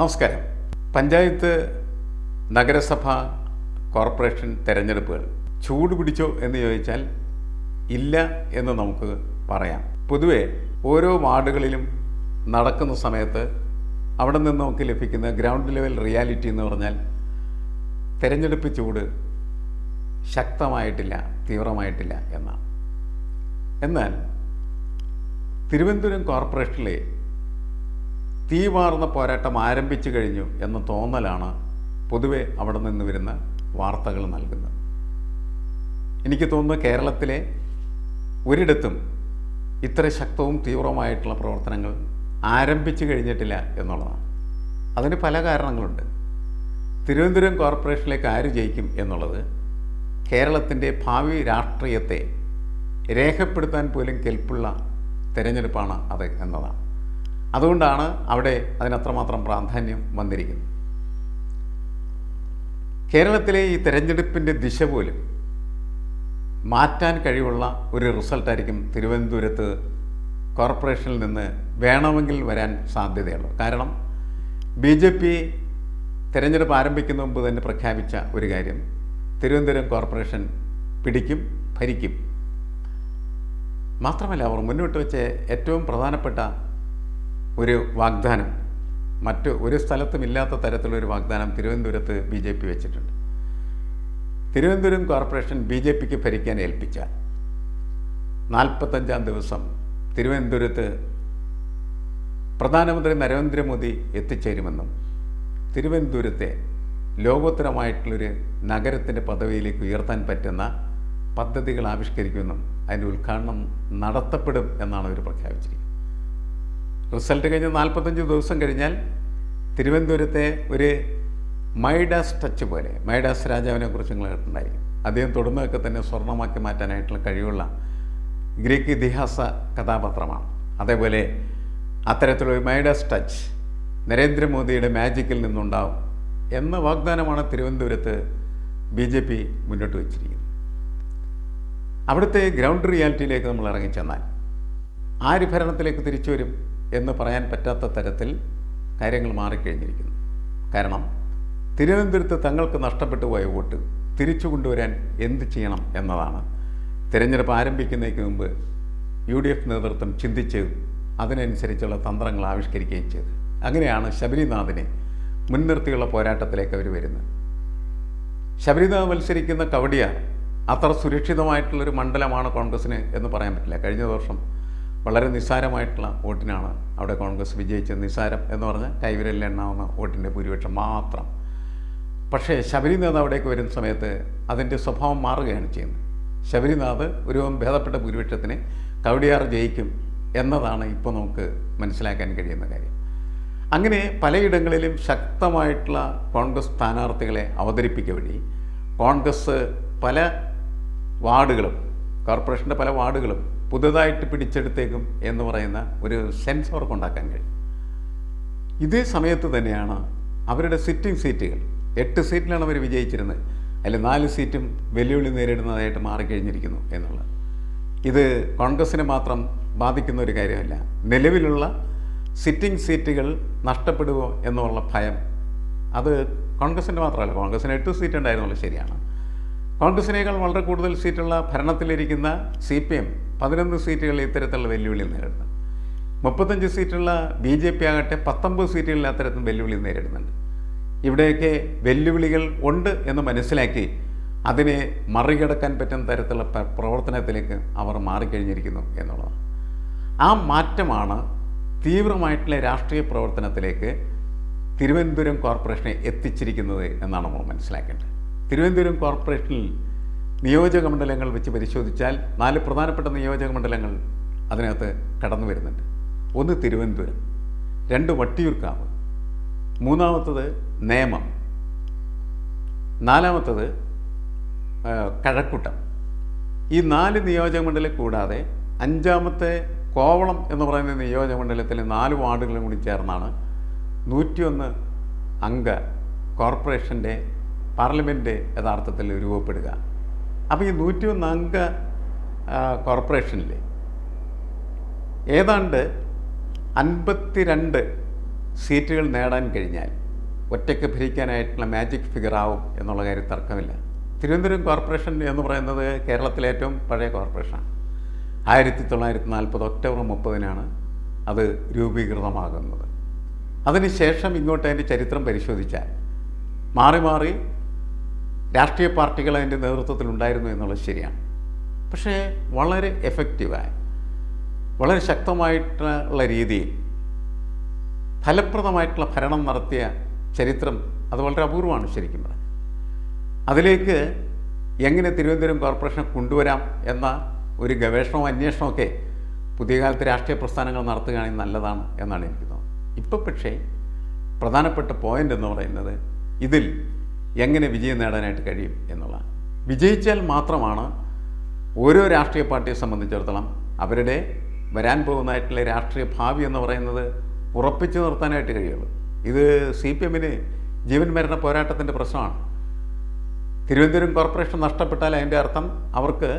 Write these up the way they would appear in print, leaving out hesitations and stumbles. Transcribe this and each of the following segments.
നമസ്കാരം. പഞ്ചായത്ത്, നഗരസഭ, കോർപ്പറേഷൻ തെരഞ്ഞെടുപ്പുകൾ ചൂട് പിടിച്ചോ എന്ന് ചോദിച്ചാൽ ഇല്ല എന്ന് നമുക്ക് പറയാം. പൊതുവെ ഓരോ വാർഡുകളിലും നടക്കുന്ന സമയത്ത് അവിടെ നിന്ന് നമുക്ക് ലഭിക്കുന്ന ഗ്രൗണ്ട് ലെവൽ റിയാലിറ്റി എന്ന് പറഞ്ഞാൽ തെരഞ്ഞെടുപ്പ് ചൂട് ശക്തമായിട്ടില്ല, തീവ്രമായിട്ടില്ല എന്നാണ്. എന്നാൽ തിരുവനന്തപുരം കോർപ്പറേഷനിലെ തീവാർന്ന പോരാട്ടം ആരംഭിച്ചു കഴിഞ്ഞു എന്ന തോന്നലാണ് പൊതുവെ അവിടെ നിന്ന് വരുന്ന വാർത്തകൾ നൽകുന്നത്. എനിക്ക് തോന്നുന്നു കേരളത്തിലെ ഒരിടത്തും ഇത്ര ശക്തവും തീവ്രമായിട്ടുള്ള പ്രവർത്തനങ്ങൾ ആരംഭിച്ചു കഴിഞ്ഞിട്ടില്ല എന്നുള്ളതാണ്. അതിന് പല കാരണങ്ങളുണ്ട്. തിരുവനന്തപുരം കോർപ്പറേഷനിലേക്ക് ആര് ജയിക്കും എന്നുള്ളത് കേരളത്തിൻ്റെ ഭാവി രാഷ്ട്രീയത്തെ രേഖപ്പെടുത്താൻ പോലും കെൽപ്പുള്ള തിരഞ്ഞെടുപ്പാണ് അത് എന്നതാണ്. അതുകൊണ്ടാണ് അവിടെ അതിനത്രമാത്രം പ്രാധാന്യം വന്നിരിക്കുന്നത്. കേരളത്തിലെ ഈ തെരഞ്ഞെടുപ്പിൻ്റെ ദിശ പോലും മാറ്റാൻ കഴിവുള്ള ഒരു റിസൾട്ടായിരിക്കും തിരുവനന്തപുരത്ത് കോർപ്പറേഷനിൽ നിന്ന് വേണമെങ്കിൽ വരാൻ സാധ്യതയുള്ളൂ. കാരണം BJP തിരഞ്ഞെടുപ്പ് ആരംഭിക്കുന്ന മുമ്പ് തന്നെ പ്രഖ്യാപിച്ച ഒരു കാര്യം, തിരുവനന്തപുരം കോർപ്പറേഷൻ പിടിക്കും, ഭരിക്കും. മാത്രമല്ല, അവർ മുന്നോട്ട് വെച്ച ഏറ്റവും പ്രധാനപ്പെട്ട ഒരു വാഗ്ദാനം, മറ്റ് ഒരു സ്ഥലത്തും ഇല്ലാത്ത തരത്തിലൊരു വാഗ്ദാനം തിരുവനന്തപുരത്ത് BJP വെച്ചിട്ടുണ്ട്. തിരുവനന്തപുരം കോർപ്പറേഷൻ BJPക്ക് ഭരിക്കാൻ ഏൽപ്പിച്ചാൽ 45-ാം ദിവസം തിരുവനന്തപുരത്ത് പ്രധാനമന്ത്രി നരേന്ദ്രമോദി എത്തിച്ചേരുമെന്നും തിരുവനന്തപുരത്തെ ലോകോത്തരമായിട്ടുള്ളൊരു നഗരത്തിൻ്റെ പദവിയിലേക്ക് ഉയർത്താൻ പറ്റുന്ന പദ്ധതികൾ ആവിഷ്കരിക്കുമെന്നും അതിൻ്റെ ഉദ്ഘാടനം നടത്തപ്പെടും എന്നാണ് അവർ പ്രഖ്യാപിച്ചിരിക്കുന്നത്. റിസൾട്ട് കഴിഞ്ഞ് 45 ദിവസം കഴിഞ്ഞാൽ തിരുവനന്തപുരത്തെ ഒരു മൈഡാസ് ടച്ച് പോലെ, മൈഡാസ് രാജാവിനെ കുറിച്ച് നിങ്ങൾ കേട്ടിട്ടുണ്ടായിരിക്കും. അദ്ദേഹം തൊടുന്നതൊക്കെ തന്നെ സ്വർണ്ണമാക്കി മാറ്റാനായിട്ടുള്ള കഴിവുള്ള ഗ്രീക്ക് ഇതിഹാസ കഥാപാത്രമാണ്. അതേപോലെ അത്തരത്തിലൊരു മൈഡാസ് ടച്ച് നരേന്ദ്രമോദിയുടെ മാജിക്കിൽ നിന്നുണ്ടാവും എന്ന വാഗ്ദാനമാണ് തിരുവനന്തപുരത്ത് BJP മുന്നോട്ട് വച്ചിരിക്കുന്നത്. അവിടുത്തെ ഗ്രൗണ്ട് റിയാലിറ്റിയിലേക്ക് നമ്മൾ ഇറങ്ങിച്ചെന്നാൽ ആര് ഭരണത്തിലേക്ക് തിരിച്ചു വരും എന്ന് പറയാൻ പറ്റാത്ത തരത്തിൽ കാര്യങ്ങൾ മാറിക്കഴിഞ്ഞിരിക്കുന്നു. കാരണം തിരുവനന്തപുരത്ത് തങ്ങൾക്ക് നഷ്ടപ്പെട്ടു പോയ വോട്ട് തിരിച്ചു കൊണ്ടുവരാൻ എന്ത് ചെയ്യണം എന്നതാണ് തിരഞ്ഞെടുപ്പ് ആരംഭിക്കുന്നതിന് മുമ്പ് UDF നേതൃത്വം ചിന്തിച്ച് അതിനനുസരിച്ചുള്ള തന്ത്രങ്ങൾ ആവിഷ്കരിക്കുകയും ചെയ്തു. അങ്ങനെയാണ് ശബരിനാഥിനെ മുൻനിർത്തിയുള്ള പോരാട്ടത്തിലേക്ക് അവർ വരുന്നത്. ശബരിനാഥ് മത്സരിക്കുന്ന കവടിയാർ അത്ര സുരക്ഷിതമായിട്ടുള്ളൊരു മണ്ഡലമാണ് കോൺഗ്രസ്സിന് എന്ന് പറയാൻ പറ്റില്ല. കഴിഞ്ഞ വർഷം വളരെ നിസ്സാരമായിട്ടുള്ള വോട്ടിനാണ് അവിടെ കോൺഗ്രസ് വിജയിച്ചത്. നിസ്സാരം എന്ന് പറഞ്ഞാൽ കൈവിരലിൽ എണ്ണാവുന്ന വോട്ടിൻ്റെ ഭൂരിപക്ഷം മാത്രം. പക്ഷേ ശബരിനാഥ് അവിടേക്ക് വരുന്ന സമയത്ത് അതിൻ്റെ സ്വഭാവം മാറുകയാണ് ചെയ്യുന്നത്. ശബരിനാഥ് ഒരു ഭേദപ്പെട്ട ഭൂരിപക്ഷത്തിന് കവടിയാർ ജയിക്കും എന്നതാണ് ഇപ്പോൾ നമുക്ക് മനസ്സിലാക്കാൻ കഴിയുന്ന കാര്യം. അങ്ങനെ പലയിടങ്ങളിലും ശക്തമായിട്ടുള്ള കോൺഗ്രസ് സ്ഥാനാർത്ഥികളെ അവതരിപ്പിക്കുക വഴി കോൺഗ്രസ് പല വാർഡുകളും, കോർപ്പറേഷൻ്റെ പല വാർഡുകളും പുതുതായിട്ട് പിടിച്ചെടുത്തേക്കും എന്ന് പറയുന്ന ഒരു സെൻസ് അവർക്ക് ഉണ്ടാക്കാൻ കഴിയും. ഇതേ സമയത്ത് തന്നെയാണ് അവരുടെ സിറ്റിംഗ് സീറ്റുകൾ, 8 സീറ്റിലാണ് അവർ വിജയിച്ചിരുന്നത്, അതിൽ 4 സീറ്റും വെല്ലുവിളി നേരിടുന്നതായിട്ട് മാറിക്കഴിഞ്ഞിരിക്കുന്നു എന്നുള്ളത്. ഇത് കോൺഗ്രസിനെ മാത്രം ബാധിക്കുന്ന ഒരു കാര്യമല്ല. നിലവിലുള്ള സിറ്റിംഗ് സീറ്റുകൾ നഷ്ടപ്പെടുമോ എന്നുള്ള ഭയം അത് കോൺഗ്രസിൻ്റെ മാത്രമല്ല. കോൺഗ്രസിന് 8 സീറ്റ് ഉണ്ടായിരുന്നുള്ളൂ, ശരിയാണ്. കോൺഗ്രസിനേക്കാൾ വളരെ കൂടുതൽ സീറ്റുള്ള ഭരണത്തിലിരിക്കുന്ന CPM 11 സീറ്റുകളിൽ ഇത്തരത്തിലുള്ള വെല്ലുവിളി നേരിടുന്നു. 35 സീറ്റുള്ള BJP ആകട്ടെ 19 സീറ്റുകളിൽ അത്തരത്തിൽ വെല്ലുവിളി നേരിടുന്നുണ്ട്. ഇവിടെയൊക്കെ വെല്ലുവിളികൾ ഉണ്ട് എന്ന് മനസ്സിലാക്കി അതിനെ മറികടക്കാൻ പറ്റുന്ന തരത്തിലുള്ള പ്രവർത്തനത്തിലേക്ക് അവർ മാറിക്കഴിഞ്ഞിരിക്കുന്നു എന്നുള്ളതാണ്. ആ മാറ്റമാണ് തീവ്രമായിട്ടുള്ള രാഷ്ട്രീയ പ്രവർത്തനത്തിലേക്ക് തിരുവനന്തപുരം കോർപ്പറേഷനെ എത്തിച്ചിരിക്കുന്നത് എന്നാണ് നമ്മൾ മനസ്സിലാക്കേണ്ടത്. തിരുവനന്തപുരം കോർപ്പറേഷനിൽ നിയോജക മണ്ഡലങ്ങൾ വെച്ച് പരിശോധിച്ചാൽ 4 പ്രധാനപ്പെട്ട നിയോജക മണ്ഡലങ്ങൾ അതിനകത്ത് കടന്നു വരുന്നുണ്ട്. 1 തിരുവനന്തപുരം, 2 വട്ടിയൂർക്കാവ്, 3-ാമത്തത് നേമം, 4-ാമത്തത് കഴക്കൂട്ടം. ഈ 4 നിയോജക മണ്ഡലം കൂടാതെ 5-ാമത്തെ കോവളം എന്ന് പറയുന്ന നിയോജക മണ്ഡലത്തിലെ 4 വാർഡുകളും കൂടി ചേർന്നാണ് 101 അംഗ കോർപ്പറേഷൻ്റെ പാർലമെൻറ്റ് യഥാർത്ഥത്തിൽ രൂപപ്പെടുക. അപ്പോൾ ഈ 101 അംഗ കോർപ്പറേഷനിൽ ഏതാണ്ട് 52 സീറ്റുകൾ നേടാൻ കഴിഞ്ഞാൽ ഒറ്റയ്ക്ക് ഭരിക്കാനായിട്ടുള്ള മാജിക് ഫിഗർ ആവും എന്നുള്ള കാര്യം തർക്കമില്ല. തിരുവനന്തപുരം കോർപ്പറേഷൻ എന്ന് പറയുന്നത് കേരളത്തിലെ ഏറ്റവും പഴയ കോർപ്പറേഷനാണ്. 1940 ഒക്ടോബർ 30 അത് രൂപീകൃതമാകുന്നത്. അതിനുശേഷം ഇങ്ങോട്ട് അതിൻ്റെ ചരിത്രം പരിശോധിച്ചാൽ മാറി മാറി രാഷ്ട്രീയ പാർട്ടികൾ അതിൻ്റെ നേതൃത്വത്തിലുണ്ടായിരുന്നു എന്നുള്ളത് ശരിയാണ്. പക്ഷേ വളരെ എഫക്റ്റീവായ, വളരെ ശക്തമായിട്ടുള്ള രീതിയിൽ ഫലപ്രദമായിട്ടുള്ള ഭരണം നടത്തിയ ചരിത്രം അത് വളരെ അപൂർവമാണ് ശരിക്കും പറഞ്ഞാൽ. അതിലേക്ക് എങ്ങനെ തിരുവനന്തപുരം കോർപ്പറേഷൻ കൊണ്ടുവരാം എന്ന ഒരു ഗവേഷണവും അന്വേഷണമൊക്കെ പുതിയ കാലത്ത് രാഷ്ട്രീയ പ്രസ്ഥാനങ്ങൾ നടത്തുകയാണെങ്കിൽ നല്ലതാണ് എന്നാണ് എനിക്ക് തോന്നുന്നത്. ഇപ്പോൾ പക്ഷേ പ്രധാനപ്പെട്ട പോയിൻ്റ് എന്ന് പറയുന്നത് ഇതിൽ എങ്ങനെ വിജയം നേടാനായിട്ട് കഴിയും എന്നുള്ളതാണ്. വിജയിച്ചാൽ മാത്രമാണ് ഓരോ രാഷ്ട്രീയ പാർട്ടിയെ സംബന്ധിച്ചിടത്തോളം അവരുടെ വരാൻ പോകുന്നതായിട്ടുള്ള രാഷ്ട്രീയ ഭാവി എന്ന് പറയുന്നത് ഉറപ്പിച്ചു നിർത്താനായിട്ട് കഴിയുള്ളൂ. ഇത് CPM ജീവൻ മരണ പോരാട്ടത്തിൻ്റെ പ്രശ്നമാണ്. തിരുവനന്തപുരം കോർപ്പറേഷൻ നഷ്ടപ്പെട്ടാൽ അതിൻ്റെ അർത്ഥം അവർക്ക്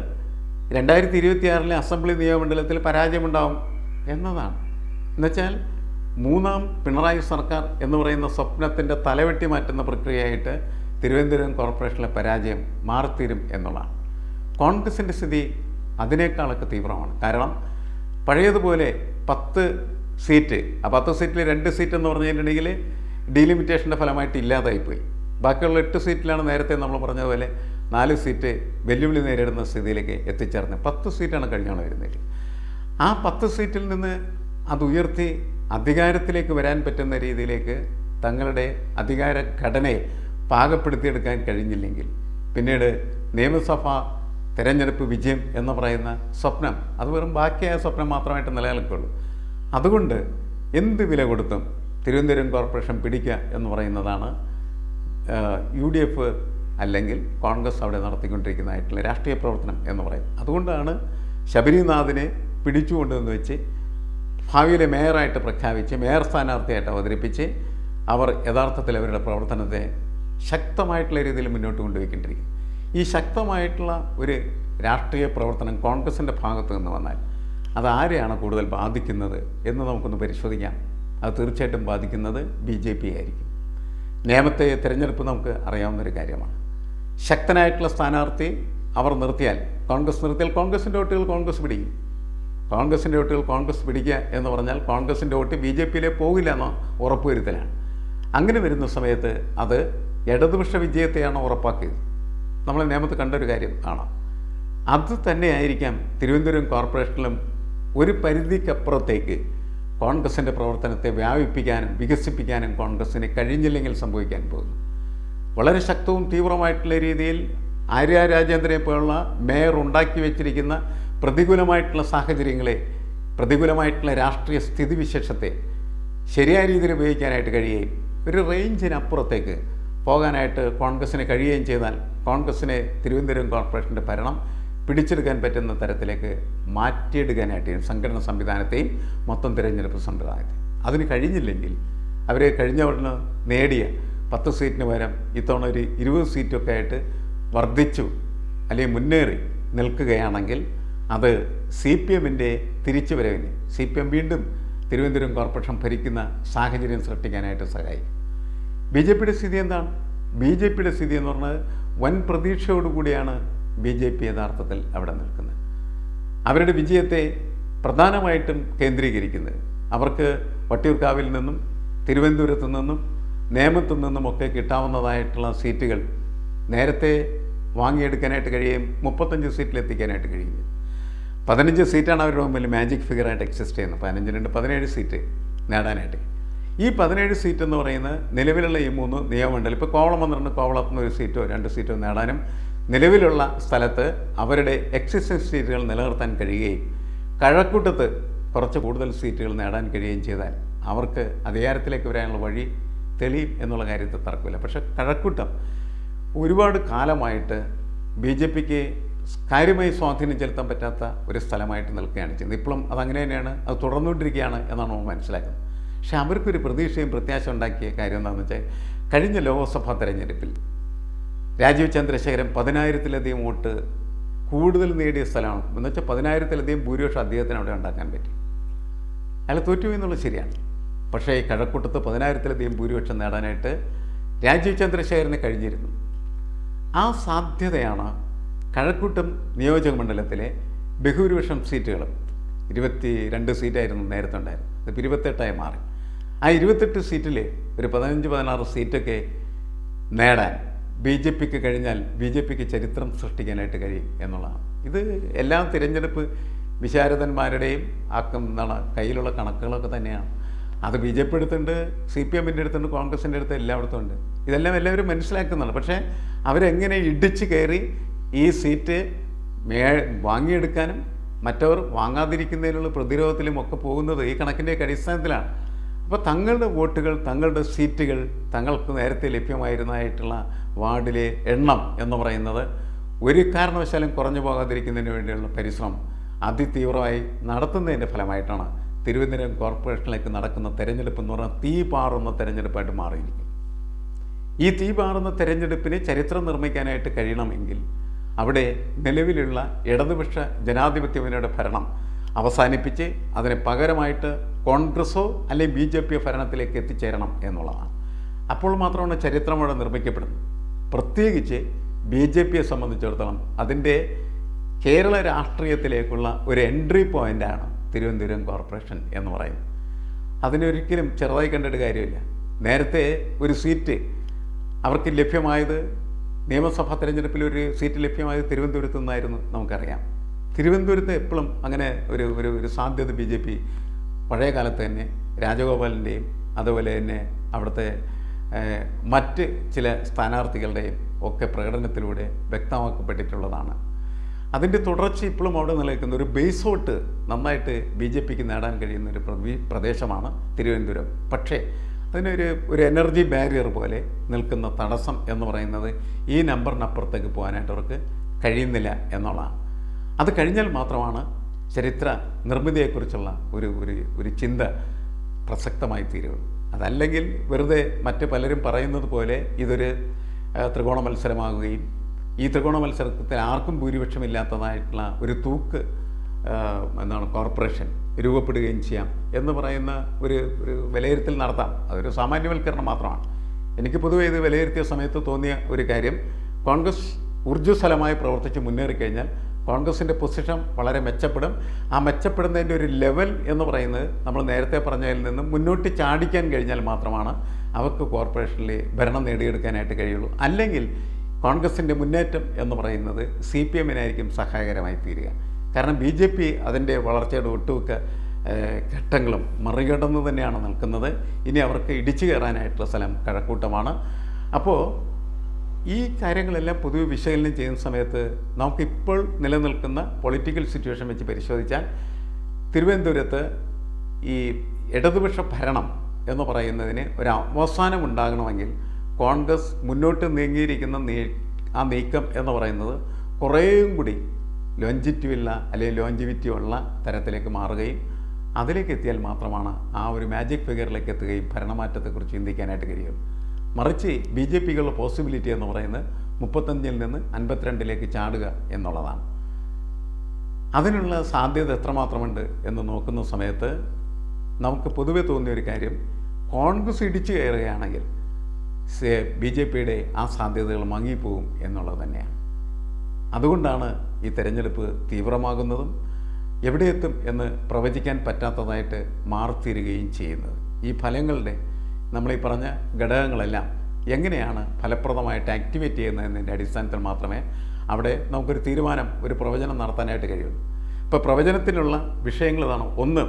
2026 അസംബ്ലി നിയമമണ്ഡലത്തിൽ പരാജയമുണ്ടാവും എന്നതാണ്. എന്നുവെച്ചാൽ മൂന്നാം പിണറായി സർക്കാർ എന്ന് പറയുന്ന സ്വപ്നത്തിൻ്റെ തലവെട്ടി മാറ്റുന്ന പ്രക്രിയയായിട്ട് തിരുവനന്തപുരം കോർപ്പറേഷനിലെ പരാജയം മാറിത്തീരും എന്നുള്ളതാണ്. കോൺഗ്രസിൻ്റെ സ്ഥിതി അതിനേക്കാളൊക്കെ തീവ്രമാണ്. കാരണം പഴയതുപോലെ 10 സീറ്റ്, ആ 10 സീറ്റിൽ 2 സീറ്റ് എന്ന് പറഞ്ഞിട്ടുണ്ടെങ്കിൽ ഡീലിമിറ്റേഷൻ്റെ ഫലമായിട്ട് ഇല്ലാതായിപ്പോയി. ബാക്കിയുള്ള 8 സീറ്റിലാണ് നേരത്തെ നമ്മൾ പറഞ്ഞതുപോലെ 4 സീറ്റ് വെല്ലുവിളി നേരിടുന്ന സ്ഥിതിയിലേക്ക് എത്തിച്ചേർന്ന് 10 സീറ്റാണ് കഴിഞ്ഞോളം വരുന്നത്. ആ 10 സീറ്റിൽ നിന്ന് അത് ഉയർത്തി അധികാരത്തിലേക്ക് വരാൻ പറ്റുന്ന രീതിയിലേക്ക് തങ്ങളുടെ അധികാര ഘടനയെ പാകപ്പെടുത്തിയെടുക്കാൻ കഴിഞ്ഞില്ലെങ്കിൽ പിന്നീട് നിയമസഭാ തിരഞ്ഞെടുപ്പ് വിജയം എന്ന് പറയുന്ന സ്വപ്നം അത് വെറും ബാക്കിയായ സ്വപ്നം മാത്രമായിട്ട് നിലനിൽക്കുള്ളൂ. അതുകൊണ്ട് എന്ത് വില കൊടുത്തും തിരുവനന്തപുരം കോർപ്പറേഷൻ പിടിക്കുക എന്ന് പറയുന്നതാണ് UDF അല്ലെങ്കിൽ കോൺഗ്രസ് അവിടെ നടത്തിക്കൊണ്ടിരിക്കുന്നതായിട്ടുള്ള രാഷ്ട്രീയ പ്രവർത്തനം എന്ന് പറയുന്നത്. അതുകൊണ്ടാണ് ശബരിനാഥിനെ പിടിച്ചുകൊണ്ടുവന്ന് വെച്ച് ഭാവിയിലെ മേയറായിട്ട് പ്രഖ്യാപിച്ച് മേയർ സ്ഥാനാർത്ഥിയായിട്ട് അവതരിപ്പിച്ച് അവർ യഥാർത്ഥത്തിൽ അവരുടെ പ്രവർത്തനത്തെ ശക്തമായിട്ടുള്ള രീതിയിൽ മുന്നോട്ട് കൊണ്ടുപോയിക്കൊണ്ടിരിക്കും. ഈ ശക്തമായിട്ടുള്ള ഒരു രാഷ്ട്രീയ പ്രവർത്തനം കോൺഗ്രസിൻ്റെ ഭാഗത്ത് നിന്ന് വന്നാൽ അത് ആരെയാണ് കൂടുതൽ ബാധിക്കുന്നത് എന്ന് നമുക്കൊന്ന് പരിശോധിക്കാം. അത് തീർച്ചയായിട്ടും ബാധിക്കുന്നത് BJP ആയിരിക്കും. നേമത്തെ തിരഞ്ഞെടുപ്പ് നമുക്ക് അറിയാവുന്നൊരു കാര്യമാണ്. ശക്തനായിട്ടുള്ള സ്ഥാനാർത്ഥി അവർ നിർത്തിയാൽ, കോൺഗ്രസ് നിർത്തിയാൽ കോൺഗ്രസിൻ്റെ വോട്ടുകൾ കോൺഗ്രസ് പിടിക്കും. കോൺഗ്രസിൻ്റെ വോട്ടുകൾ കോൺഗ്രസ് പിടിക്കുക എന്ന് പറഞ്ഞാൽ കോൺഗ്രസിൻ്റെ വോട്ട് BJP പോകില്ല എന്ന ഉറപ്പുവരുത്തലാണ്. അങ്ങനെ വരുന്ന സമയത്ത് അത് ഇടതുപക്ഷ വിജയത്തെയാണ് ഉറപ്പാക്കിയത്. നമ്മൾ നേമത്ത് കണ്ടൊരു കാര്യം ആണ്. അത് തന്നെയായിരിക്കാം തിരുവനന്തപുരം കോർപ്പറേഷനിലും ഒരു പരിധിക്കപ്പുറത്തേക്ക് കോൺഗ്രസിൻ്റെ പ്രവർത്തനത്തെ വ്യാപിപ്പിക്കാനും വികസിപ്പിക്കാനും കോൺഗ്രസ്സിന് കഴിഞ്ഞില്ലെങ്കിൽ സംഭവിക്കാൻ പോകുന്നു. വളരെ ശക്തവും തീവ്രമായിട്ടുള്ള രീതിയിൽ ആര്യ രാജേന്ദ്രനെ പോലുള്ള മേയർ ഉണ്ടാക്കി വെച്ചിരിക്കുന്ന പ്രതികൂലമായിട്ടുള്ള സാഹചര്യങ്ങളെ, പ്രതികൂലമായിട്ടുള്ള രാഷ്ട്രീയ സ്ഥിതിവിശേഷത്തെ ശരിയായ രീതിയിൽ ഉപയോഗിക്കാനായിട്ട് കഴിയുകയും ഒരു റേഞ്ചിനപ്പുറത്തേക്ക് പോകാനായിട്ട് കോൺഗ്രസ്സിന് കഴിയുകയും ചെയ്താൽ കോൺഗ്രസ്സിനെ തിരുവനന്തപുരം കോർപ്പറേഷൻ്റെ ഭരണം പിടിച്ചെടുക്കാൻ പറ്റുന്ന തരത്തിലേക്ക് മാറ്റിയെടുക്കാനായിട്ട് സംഘടന സംവിധാനത്തെയും മൊത്തം തിരഞ്ഞെടുപ്പ് സംവിധാനത്തെയും അതിന് കഴിഞ്ഞില്ലെങ്കിൽ അവർ കഴിഞ്ഞവരിന് നേടിയ 10 സീറ്റിന് പകരം ഇത്തവണ ഒരു 20 സീറ്റൊക്കെ ആയിട്ട് വർദ്ധിച്ചു അല്ലെങ്കിൽ മുന്നേറി നിൽക്കുകയാണെങ്കിൽ അത് CPMൻ്റെ തിരിച്ചുവരവിന് CPM വീണ്ടും തിരുവനന്തപുരം കോർപ്പറേഷൻ ഭരിക്കുന്ന സാഹചര്യം സൃഷ്ടിക്കാനായിട്ട് സഹായിക്കും. BJPയുടെ സ്ഥിതി എന്താണ്? BJPയുടെ സ്ഥിതി എന്ന് പറഞ്ഞാൽ വൻ പ്രതീക്ഷയോടുകൂടിയാണ് BJP യഥാർത്ഥത്തിൽ അവിടെ നിൽക്കുന്നത്. അവരുടെ വിജയത്തെ പ്രധാനമായിട്ടും കേന്ദ്രീകരിക്കുന്നത് അവർക്ക് വട്ടിയൂർക്കാവിൽ നിന്നും തിരുവനന്തപുരത്തു നിന്നും നേമത്തു നിന്നുമൊക്കെ കിട്ടാവുന്നതായിട്ടുള്ള സീറ്റുകൾ നേരത്തെ വാങ്ങിയെടുക്കാനായിട്ട് കഴിയും. 35 സീറ്റിലെത്തിക്കാനായിട്ട് കഴിയും. 15 സീറ്റാണ് അവരുടെ മുമ്പിൽ മാജിക് ഫിഗറായിട്ട് എക്സിസ്റ്റ് ചെയ്യുന്നത്. 15 17 സീറ്റ് നേടാനായിട്ട്. ഈ 17 സീറ്റ് എന്ന് പറയുന്നത് നിലവിലുള്ള ഈ 3 നിയമമണ്ഡലം, ഇപ്പോൾ കോവളം വന്നിട്ടുണ്ട്, കോവളത്തുനിന്ന് 1 സീറ്റോ 2 സീറ്റോ നേടാനും നിലവിലുള്ള സ്ഥലത്ത് അവരുടെ എക്സിസ്റ്റിംഗ് സീറ്റുകൾ നിലനിർത്താൻ കഴിയുകയും കഴക്കൂട്ടത്ത് കുറച്ച് കൂടുതൽ സീറ്റുകൾ നേടാൻ കഴിയുകയും ചെയ്താൽ അവർക്ക് അധികാരത്തിലേക്ക് വരാനുള്ള വഴി തെളിയും എന്നുള്ള കാര്യത്തിൽ തർക്കമില്ല. പക്ഷേ കഴക്കൂട്ടം ഒരുപാട് കാലമായിട്ട് BJPക്ക് കാര്യമായി സ്വാധീനം ചെലുത്താൻ പറ്റാത്ത ഒരു സ്ഥലമായിട്ട് നിൽക്കുകയാണ് ചെയ്യുന്നത്. ഇപ്പോഴും അതങ്ങനെ തന്നെയാണ്, അത് തുടർന്നുകൊണ്ടിരിക്കുകയാണ് എന്നാണ് നമ്മൾ മനസ്സിലാക്കുന്നത്. പക്ഷേ അവർക്കൊരു പ്രതീക്ഷയും പ്രത്യാശ ഉണ്ടാക്കിയ കാര്യം എന്താണെന്ന് വെച്ചാൽ കഴിഞ്ഞ ലോക്സഭാ തെരഞ്ഞെടുപ്പിൽ രാജീവ് ചന്ദ്രശേഖരൻ 10,000-ലധികം വോട്ട് കൂടുതൽ നേടിയ സ്ഥലമാണ്. എന്ന് വെച്ചാൽ 10,000-ലധികം ഭൂരിപക്ഷം അദ്ദേഹത്തിന് അവിടെ ഉണ്ടാക്കാൻ പറ്റി. അയാൾ തോറ്റുപോയി എന്നുള്ളത് ശരിയാണ്. പക്ഷേ ഈ കഴക്കൂട്ടത്ത് 10,000-ലധികം ഭൂരിപക്ഷം നേടാനായിട്ട് രാജീവ് ചന്ദ്രശേഖരന് കഴിഞ്ഞിരുന്നു. ആ സാധ്യതയാണ് കഴക്കൂട്ടം നിയോജക മണ്ഡലത്തിലെ ബഹുഭൂരിപക്ഷം സീറ്റുകളും 22 സീറ്റായിരുന്നു നേരത്തെ ഉണ്ടായിരുന്നത്, ഇപ്പോൾ 28ആയി മാറി. ആ 28 സീറ്റിൽ ഒരു 15-16 സീറ്റൊക്കെ നേടാൻ ബി ജെ പിക്ക് കഴിഞ്ഞാൽ ബി ജെ പിക്ക് ചരിത്രം സൃഷ്ടിക്കാനായിട്ട് കഴിയും എന്നുള്ളതാണ്. ഇത് എല്ലാ തിരഞ്ഞെടുപ്പ് വിശാരദന്മാരുടെയും എന്താണ് കയ്യിലുള്ള കണക്കുകളൊക്കെ തന്നെയാണ്. അത് ബി ജെ പി എടുത്തുണ്ട്, CPM-ൻ്റെ അടുത്തുണ്ട്, കോൺഗ്രസിൻ്റെ അടുത്ത് എല്ലായിടത്തും ഉണ്ട്. ഇതെല്ലാം എല്ലാവരും മനസ്സിലാക്കുന്നുണ്ട്. പക്ഷേ അവരെങ്ങനെ ഇടിച്ച് കയറി ഈ സീറ്റ് വാങ്ങിയെടുക്കാനും മറ്റവർ വാങ്ങാതിരിക്കുന്നതിനുള്ള പ്രതിരോധത്തിലും ഒക്കെ പോകുന്നത് ഈ കണക്കിൻ്റെയൊക്കെ അടിസ്ഥാനത്തിലാണ്. അപ്പോൾ തങ്ങളുടെ വോട്ടുകൾ, തങ്ങളുടെ സീറ്റുകൾ, തങ്ങൾക്ക് നേരത്തെ ലഭ്യമായിരുന്നതായിട്ടുള്ള വാർഡിലെ എണ്ണം എന്ന് പറയുന്നത് ഒരു കാരണവശാലും കുറഞ്ഞു പോകാതിരിക്കുന്നതിന് വേണ്ടിയുള്ള പരിശ്രമം അതിതീവ്രമായി നടത്തുന്നതിൻ്റെ ഫലമായിട്ടാണ് തിരുവനന്തപുരം കോർപ്പറേഷനിലേക്ക് നടക്കുന്ന തെരഞ്ഞെടുപ്പ് എന്ന് പറഞ്ഞാൽ തീ പാറുന്ന തെരഞ്ഞെടുപ്പായിട്ട് മാറിയിരിക്കും. ഈ തീ പാറുന്ന തെരഞ്ഞെടുപ്പിന് ചരിത്രം നിർമ്മിക്കാനായിട്ട് കഴിയണമെങ്കിൽ അവിടെ നിലവിലുള്ള ഇടതുപക്ഷ ജനാധിപത്യ മുന്നണിയുടെ ഭരണം അവസാനിപ്പിച്ച് അതിന് പകരമായിട്ട് കോൺഗ്രസോ അല്ലെങ്കിൽ BJP ഭരണത്തിലേക്ക് എത്തിച്ചേരണം എന്നുള്ളതാണ്. അപ്പോൾ മാത്രമാണ് ചരിത്രം അവിടെ നിർമ്മിക്കപ്പെടുന്നത്. പ്രത്യേകിച്ച് BJPയെ സംബന്ധിച്ചിടത്തോളം അതിൻ്റെ കേരള രാഷ്ട്രീയത്തിലേക്കുള്ള ഒരു എൻട്രി പോയിൻ്റാണ് തിരുവനന്തപുരം കോർപ്പറേഷൻ എന്ന് പറയുന്നത്. അതിനൊരിക്കലും ചെറുതായി കണ്ടിട്ട് കാര്യമില്ല. നേരത്തെ ഒരു സീറ്റ് അവർക്ക് ലഭ്യമായത്, നിയമസഭാ തെരഞ്ഞെടുപ്പിൽ ഒരു സീറ്റ് ലഭ്യമായത് തിരുവനന്തപുരത്തു നിന്നായിരുന്നു നമുക്കറിയാം. തിരുവനന്തപുരത്ത് എപ്പോഴും അങ്ങനെ ഒരു സാധ്യത BJP പഴയ കാലത്ത് തന്നെ രാജഗോപാലിൻ്റെയും അതുപോലെ തന്നെ അവിടുത്തെ മറ്റ് ചില സ്ഥാനാർത്ഥികളുടെയും ഒക്കെ പ്രകടനത്തിലൂടെ വ്യക്തമാക്കപ്പെട്ടിട്ടുള്ളതാണ്. അതിൻ്റെ തുടർച്ച ഇപ്പോഴും അവിടെ നിലനിൽക്കുന്ന ഒരു ബേസ് വോട്ട് നന്നായിട്ട് BJPക്ക് നേടാൻ കഴിയുന്ന ഒരു പ്രദേശമാണ് തിരുവനന്തപുരം. പക്ഷേ അതിനൊരു എനർജി ബാരിയർ പോലെ നിൽക്കുന്ന തടസ്സം എന്ന് പറയുന്നത് ഈ നമ്പറിനപ്പുറത്തേക്ക് പോകാനായിട്ട് അവർക്ക് കഴിയുന്നില്ല എന്നുള്ളതാണ്. അത് കഴിഞ്ഞാൽ മാത്രമാണ് ചരിത്ര നിർമ്മിതിയെക്കുറിച്ചുള്ള ഒരു ചിന്ത പ്രസക്തമായി തീരുകയുള്ളൂ. അതല്ലെങ്കിൽ വെറുതെ മറ്റ് പലരും പറയുന്നത് പോലെ ഇതൊരു ത്രികോണ മത്സരമാകുകയും ഈ ത്രികോണ മത്സരത്തിൽ ആർക്കും ഭൂരിപക്ഷമില്ലാത്തതായിട്ടുള്ള ഒരു കോർപ്പറേഷൻ രൂപപ്പെടുകയും ചെയ്യാം എന്ന് പറയുന്ന ഒരു വിലയിരുത്തൽ നടത്താം. അതൊരു സാമാന്യവൽക്കരണം മാത്രമാണ്. എനിക്ക് പൊതുവേ ഇത് വിലയിരുത്തിയ സമയത്ത് തോന്നിയ ഒരു കാര്യം, കോൺഗ്രസ് ഊർജ്ജസ്വലമായി പ്രവർത്തിച്ച് മുന്നേറിക്കഴിഞ്ഞാൽ കോൺഗ്രസിൻ്റെ പൊസിഷൻ വളരെ മെച്ചപ്പെടും. ആ മെച്ചപ്പെടുന്നതിൻ്റെ ഒരു ലെവൽ എന്ന് പറയുന്നത് നമ്മൾ നേരത്തെ പറഞ്ഞതിൽ നിന്നും മുന്നോട്ട് ചാടിക്കാൻ കഴിഞ്ഞാൽ മാത്രമാണ് അവർക്ക് കോർപ്പറേഷനിൽ ഭരണം നേടിയെടുക്കാനായിട്ട് കഴിയുള്ളൂ. അല്ലെങ്കിൽ കോൺഗ്രസിൻ്റെ മുന്നേറ്റം എന്ന് പറയുന്നത് CPM-നായിരിക്കും സഹായകരമായി തീരുക. കാരണം BJP അതിൻ്റെ വളർച്ചയുടെ ഒട്ടുമിക്ക ഘട്ടങ്ങളും മറികടന്ന് തന്നെയാണ് നിൽക്കുന്നത്. ഇനി അവർക്ക് ഇടിച്ചു കയറാനായിട്ടുള്ള സ്ഥലം കഴക്കൂട്ടമാണ്. അപ്പോൾ ഈ കാര്യങ്ങളെല്ലാം പൊതുവെ വിശകലനം ചെയ്യുന്ന സമയത്ത് നമുക്കിപ്പോൾ നിലനിൽക്കുന്ന പൊളിറ്റിക്കൽ സിറ്റുവേഷൻ വെച്ച് പരിശോധിച്ചാൽ തിരുവനന്തപുരത്ത് ഈ ഇടതുപക്ഷ ഭരണം എന്ന് പറയുന്നതിന് ഒരു അവസാനം ഉണ്ടാകണമെങ്കിൽ കോൺഗ്രസ് മുന്നോട്ട് നീങ്ങിയിരിക്കുന്ന ആ നീക്കം എന്ന് പറയുന്നത് കുറേയും കൂടി ലോഞ്ചിവിറ്റി ഉള്ള തരത്തിലേക്ക് മാറുകയും അതിലേക്ക് എത്തിയാൽ മാത്രമാണ് ആ ഒരു മാജിക് ഫിഗറിലേക്ക് എത്തുകയും ഭരണമാറ്റത്തെക്കുറിച്ച് ചിന്തിക്കാനായിട്ട് കഴിയും. മറിച്ച് BJPക്കുള്ള പോസിബിലിറ്റി എന്ന് പറയുന്നത് 35-ൽ നിന്ന് 52-ലേക്ക് ചാടുക എന്നുള്ളതാണ്. അതിനുള്ള സാധ്യത എത്രമാത്രമുണ്ട് എന്ന് നോക്കുന്ന സമയത്ത് നമുക്ക് പൊതുവെ തോന്നിയൊരു കാര്യം, കോൺഗ്രസ് ഇടിച്ചു കയറുകയാണെങ്കിൽ BJPയുടെ ആ സാധ്യതകൾ മങ്ങിപ്പോകും എന്നുള്ളത് തന്നെയാണ്. അതുകൊണ്ടാണ് ഈ തെരഞ്ഞെടുപ്പ് തീവ്രമാകുന്നതും എവിടെ എത്തും എന്ന് പ്രവചിക്കാൻ പറ്റാത്തതായിട്ട് മാറിത്തീരുകയും ചെയ്യുന്നത്. ഈ ഫലങ്ങളുടെ നമ്മളീ പറഞ്ഞ ഘടകങ്ങളെല്ലാം എങ്ങനെയാണ് ഫലപ്രദമായിട്ട് ആക്ടിവേറ്റ് ചെയ്യുന്നതിൻ്റെ അടിസ്ഥാനത്തിൽ മാത്രമേ അവിടെ നമുക്കൊരു തീരുമാനം, ഒരു പ്രവചനം നടത്താനായിട്ട് കഴിയുള്ളൂ. ഇപ്പോൾ പ്രവചനത്തിനുള്ള വിഷയങ്ങൾ ഇതാണ്. ഒന്ന്,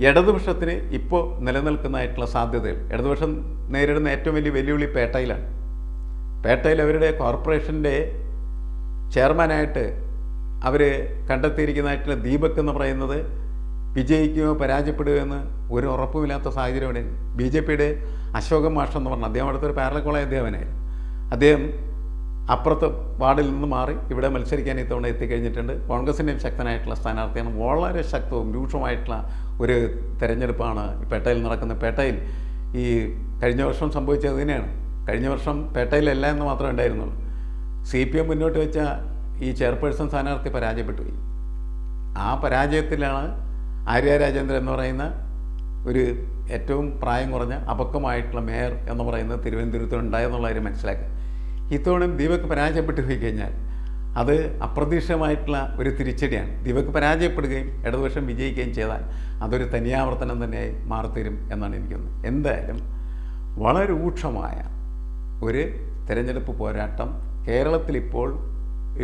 ഇടതുപക്ഷത്തിന് ഇപ്പോൾ നിലനിൽക്കുന്നതായിട്ടുള്ള സാധ്യതകൾ. ഇടതുപക്ഷം നേരിടുന്ന ഏറ്റവും വലിയ വെല്ലുവിളി പേട്ടയിലാണ്. പേട്ടയിൽ അവരുടെ കോർപ്പറേഷൻ്റെ ചെയർമാനായിട്ട് അവർ കണ്ടെത്തിയിരിക്കുന്നതായിട്ടുള്ള ദീപക് എന്ന് പറയുന്നത് വിജയിക്കുകയോ പരാജയപ്പെടുകയോ എന്ന് ഒരു ഉറപ്പുമില്ലാത്ത സാഹചര്യമാണ്. BJPയുടെ അശോകൻ മാഷ് എന്ന് പറഞ്ഞാൽ അദ്ദേഹം അടുത്തൊരു പാരലൽ കോളേജ് അധ്യാപകനായിരുന്നു. അദ്ദേഹം അപ്പുറത്ത് വാർഡിൽ നിന്ന് മാറി ഇവിടെ മത്സരിക്കാൻ ഇത്തവണ എത്തിക്കഴിഞ്ഞിട്ടുണ്ട്. കോൺഗ്രസിൻ്റെയും ശക്തനായിട്ടുള്ള സ്ഥാനാർത്ഥിയാണ്. വളരെ ശക്തവും രൂക്ഷമായിട്ടുള്ള ഒരു തെരഞ്ഞെടുപ്പാണ് പേട്ടയിൽ നടക്കുന്നത്. പേട്ടയിൽ ഈ കഴിഞ്ഞ വർഷം സംഭവിച്ചത് തന്നെയാണ്. കഴിഞ്ഞ വർഷം പേട്ടയിലല്ല എന്ന് മാത്രമേ ഉണ്ടായിരുന്നുള്ളൂ. CPM മുന്നോട്ട് വെച്ച ഈ ചെയർപേഴ്സൺ സ്ഥാനാർത്ഥി പരാജയപ്പെട്ടു പോയി. ആ പരാജയത്തിലാണ് ആര്യ രാജേന്ദ്രൻ എന്ന് പറയുന്ന ഒരു ഏറ്റവും പ്രായം കുറഞ്ഞ അപക്വമായിട്ടുള്ള മേയർ എന്ന് പറയുന്നത് തിരുവനന്തപുരത്ത് ഉണ്ടായെന്നുള്ള കാര്യം മനസ്സിലാക്കുക. ഇത്തവണയും ദീപക് പരാജയപ്പെട്ടു പോയി കഴിഞ്ഞാൽ അത് അപ്രതീക്ഷിതമായിട്ടുള്ള ഒരു തിരിച്ചടിയാണ്. ദീപക് പരാജയപ്പെടുകയും ഇടതുപക്ഷം വിജയിക്കുകയും ചെയ്താൽ അതൊരു തനിയാവർത്തനം തന്നെയായി മാറിത്തീരും എന്നാണ് എനിക്ക് തോന്നുന്നത്. എന്തായാലും വളരെ രൂക്ഷമായ ഒരു തെരഞ്ഞെടുപ്പ് പോരാട്ടം കേരളത്തിലിപ്പോൾ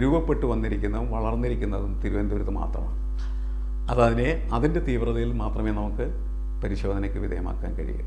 രൂപപ്പെട്ടു വന്നിരിക്കുന്നതും വളർന്നിരിക്കുന്നതും തിരുവനന്തപുരത്ത് മാത്രമാണ്. അതിൻ്റെ തീവ്രതയിൽ മാത്രമേ നമുക്ക് പരിശോധനയ്ക്ക് വിധേയമാക്കാൻ കഴിയൂ.